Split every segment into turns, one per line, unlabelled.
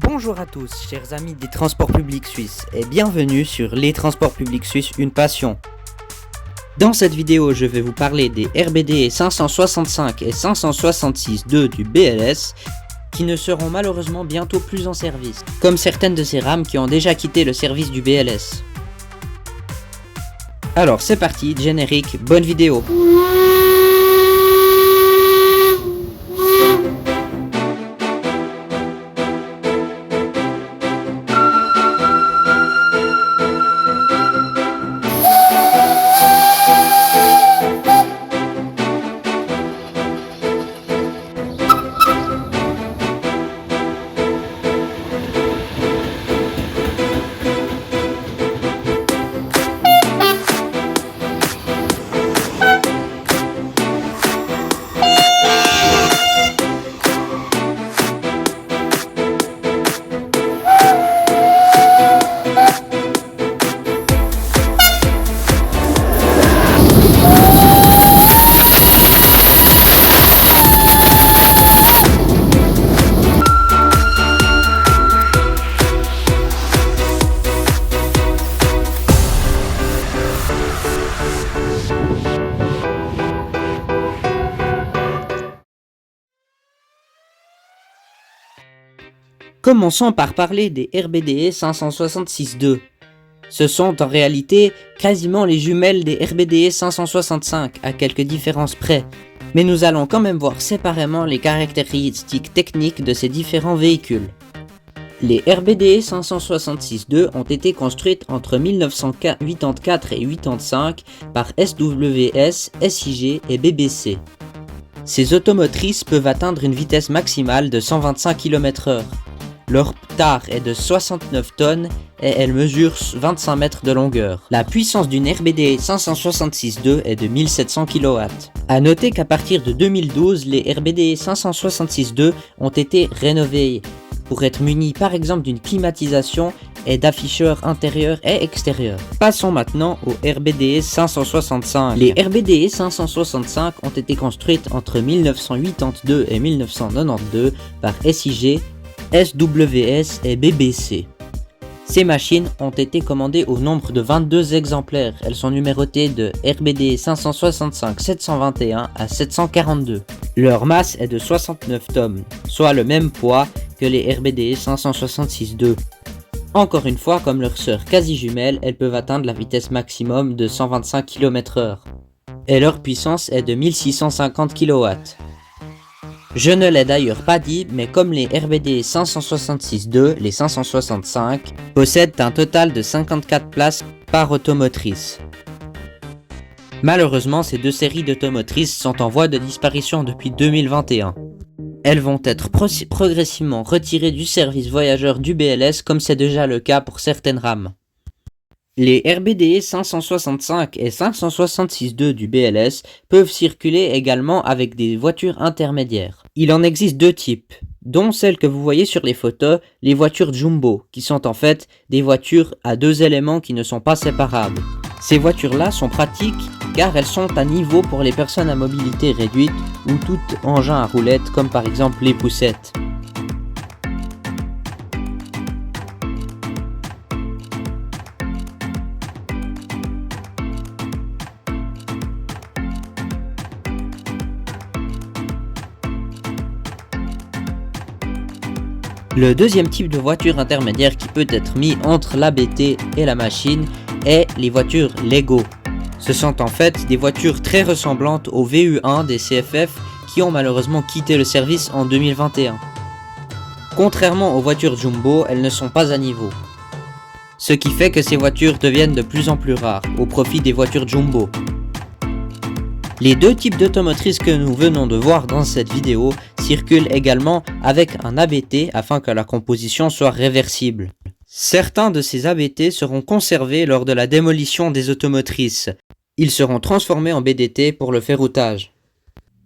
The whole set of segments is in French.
Bonjour à tous, chers amis des transports publics suisses, et bienvenue sur Les Transports publics suisses, une passion. Dans cette vidéo, je vais vous parler des RBDE 565 et 566-2 du BLS, qui ne seront malheureusement bientôt plus en service, comme certaines de ces rames qui ont déjà quitté le service du BLS. Alors c'est parti, générique, bonne vidéo. Commençons par parler des RBDE 566-2. Ce sont en réalité quasiment les jumelles des RBDE 565 à quelques différences près, mais nous allons quand même voir séparément les caractéristiques techniques de ces différents véhicules. Les RBDE 566-2 ont été construites entre 1984 et 1985 par SWS, SIG et BBC. Ces automotrices peuvent atteindre une vitesse maximale de 125 km/h. Leur tare est de 69 tonnes et elle mesure 25 mètres de longueur. La puissance d'une RBDE 566-2 est de 1700 kW. A noter qu'à partir de 2012, les RBDE 566-2 ont été rénovés pour être munis par exemple d'une climatisation et d'afficheurs intérieurs et extérieurs. Passons maintenant aux RBDE 565. Les RBDE 565 ont été construites entre 1982 et 1992 par SIG, SWS et BBC. Ces machines ont été commandées au nombre de 22 exemplaires. Elles sont numérotées de RBDE 565 721 à 742. Leur masse est de 69 tonnes, soit le même poids que les RBDE 566-2. Encore une fois, comme leurs sœurs quasi jumelles, elles peuvent atteindre la vitesse maximum de 125 km/h. Et leur puissance est de 1650 kW. Je ne l'ai d'ailleurs pas dit, mais comme les RBDE 566-2, les 565 possèdent un total de 54 places par automotrice. Malheureusement, ces deux séries d'automotrices sont en voie de disparition depuis 2021. Elles vont être progressivement retirées du service voyageur du BLS, comme c'est déjà le cas pour certaines rames. Les RBDE 565 et 566-2 du BLS peuvent circuler également avec des voitures intermédiaires. Il en existe deux types, dont celles que vous voyez sur les photos, les voitures jumbo, qui sont en fait des voitures à deux éléments qui ne sont pas séparables. Ces voitures-là sont pratiques car elles sont à niveau pour les personnes à mobilité réduite ou tout engin à roulettes comme par exemple les poussettes. Le deuxième type de voiture intermédiaire qui peut être mis entre l'ABT et la machine est les voitures Lego. Ce sont en fait des voitures très ressemblantes aux VU1 des CFF qui ont malheureusement quitté le service en 2021. Contrairement aux voitures jumbo, elles ne sont pas à niveau. Ce qui fait que ces voitures deviennent de plus en plus rares, au profit des voitures jumbo. Les deux types d'automotrices que nous venons de voir dans cette vidéo circulent également avec un ABT afin que la composition soit réversible. Certains de ces ABT seront conservés lors de la démolition des automotrices. Ils seront transformés en BDT pour le ferroutage.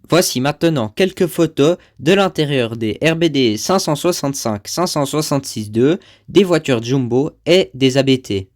Voici maintenant quelques photos de l'intérieur des RBDE 565, 566-2, des voitures jumbo et des ABT.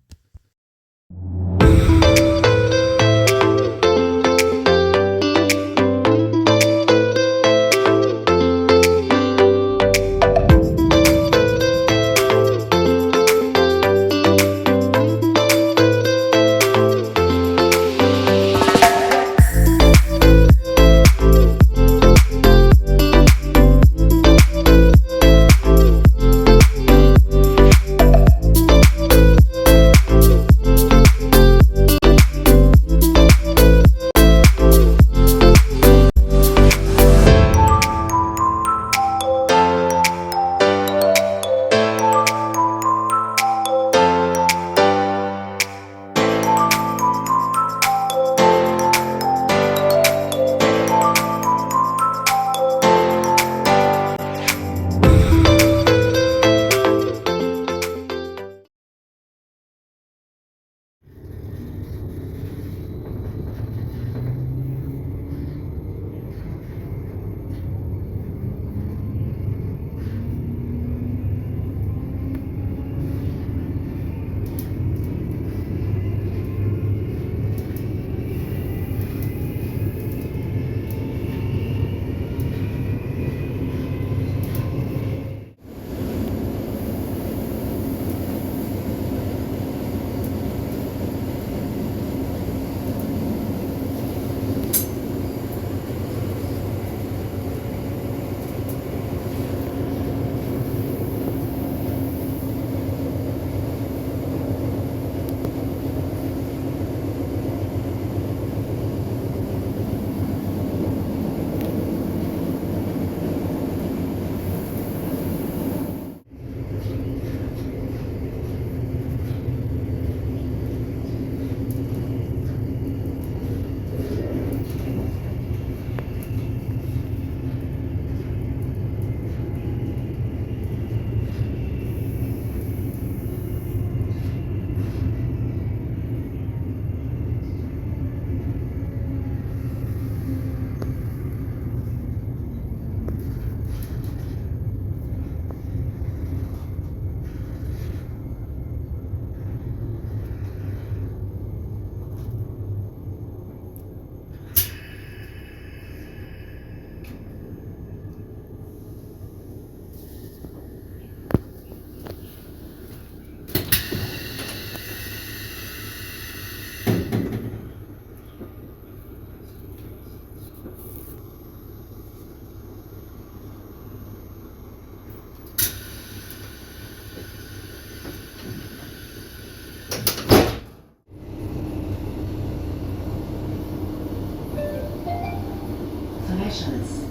Specialists.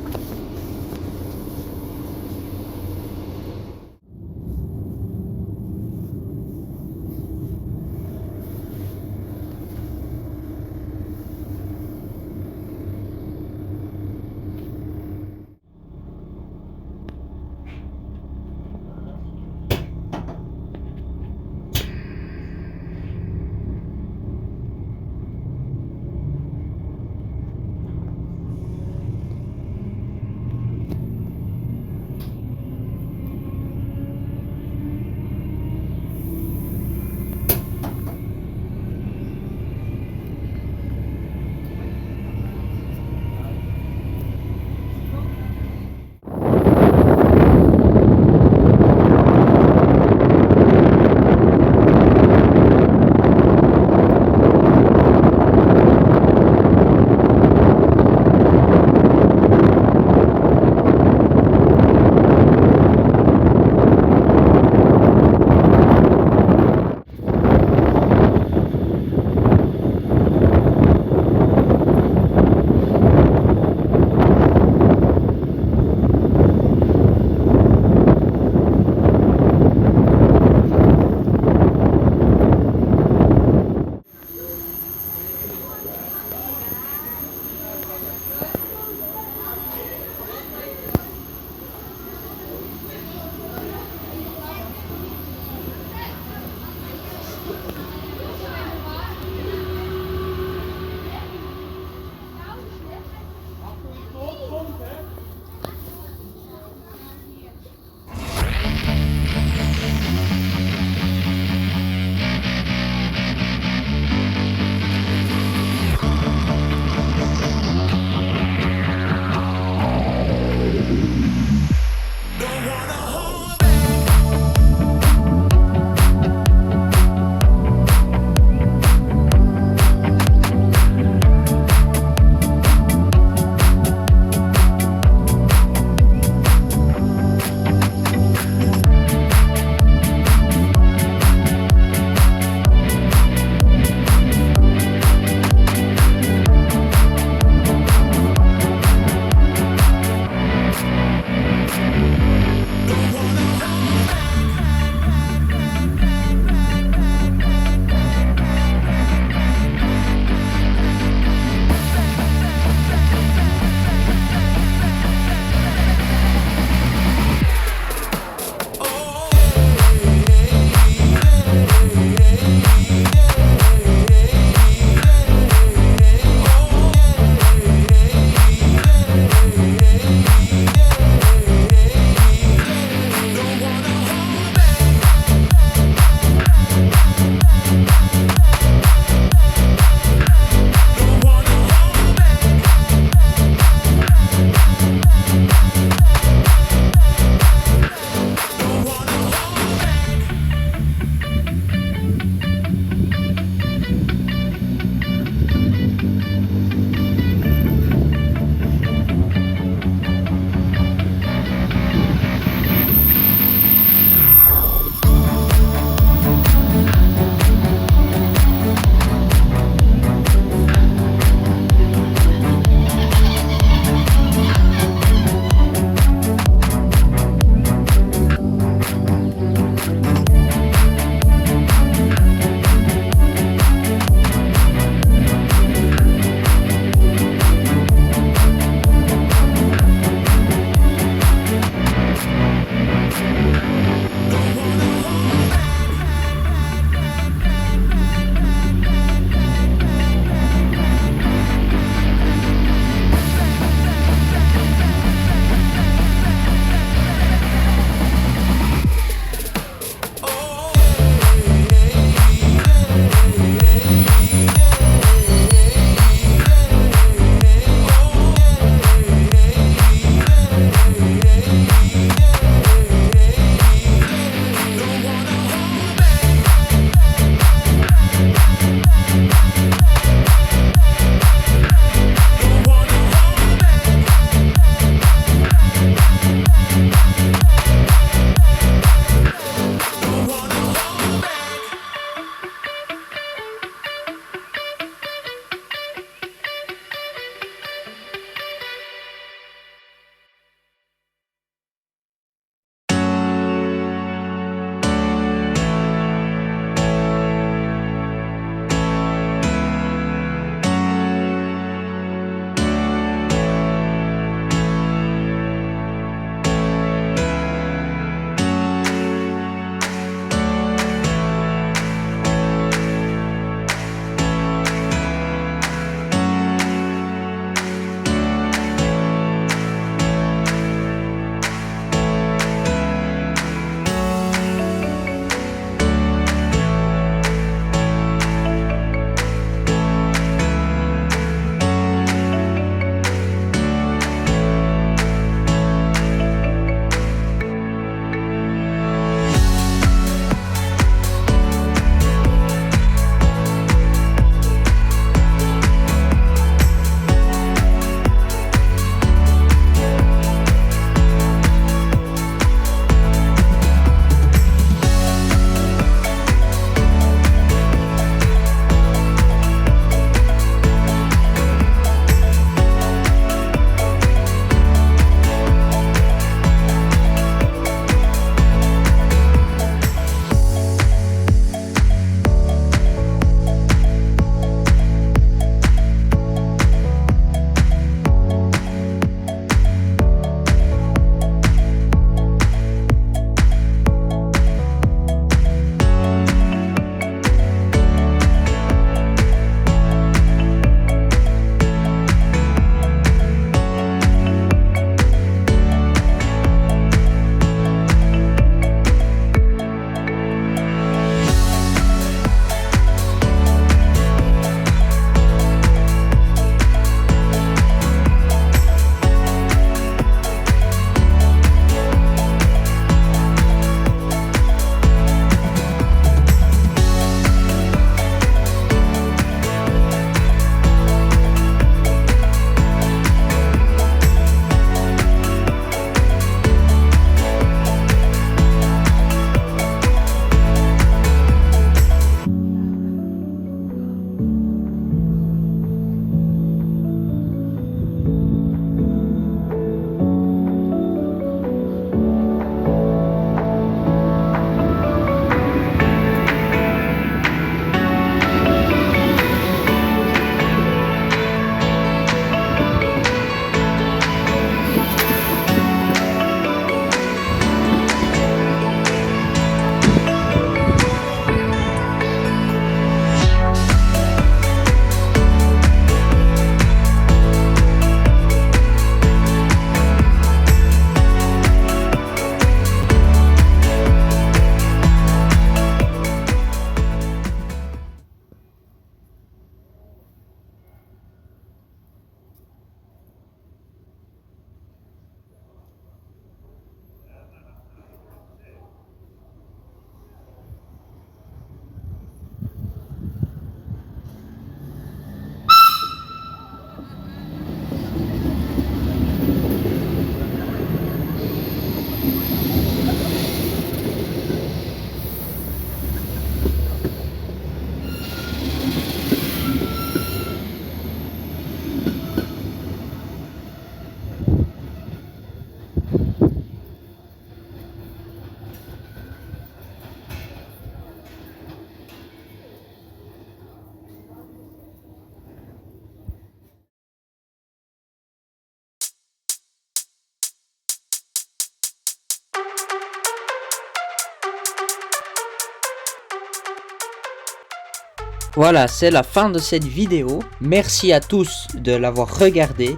Voilà, c'est la fin de cette vidéo. Merci à tous de l'avoir regardé.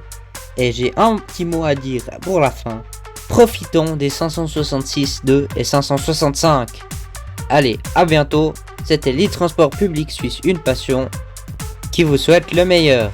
Et j'ai un petit mot à dire pour la fin. Profitons des 566.2 et 565. Allez, à bientôt. C'était l'e-transport public suisse, une passion, qui vous souhaite le meilleur.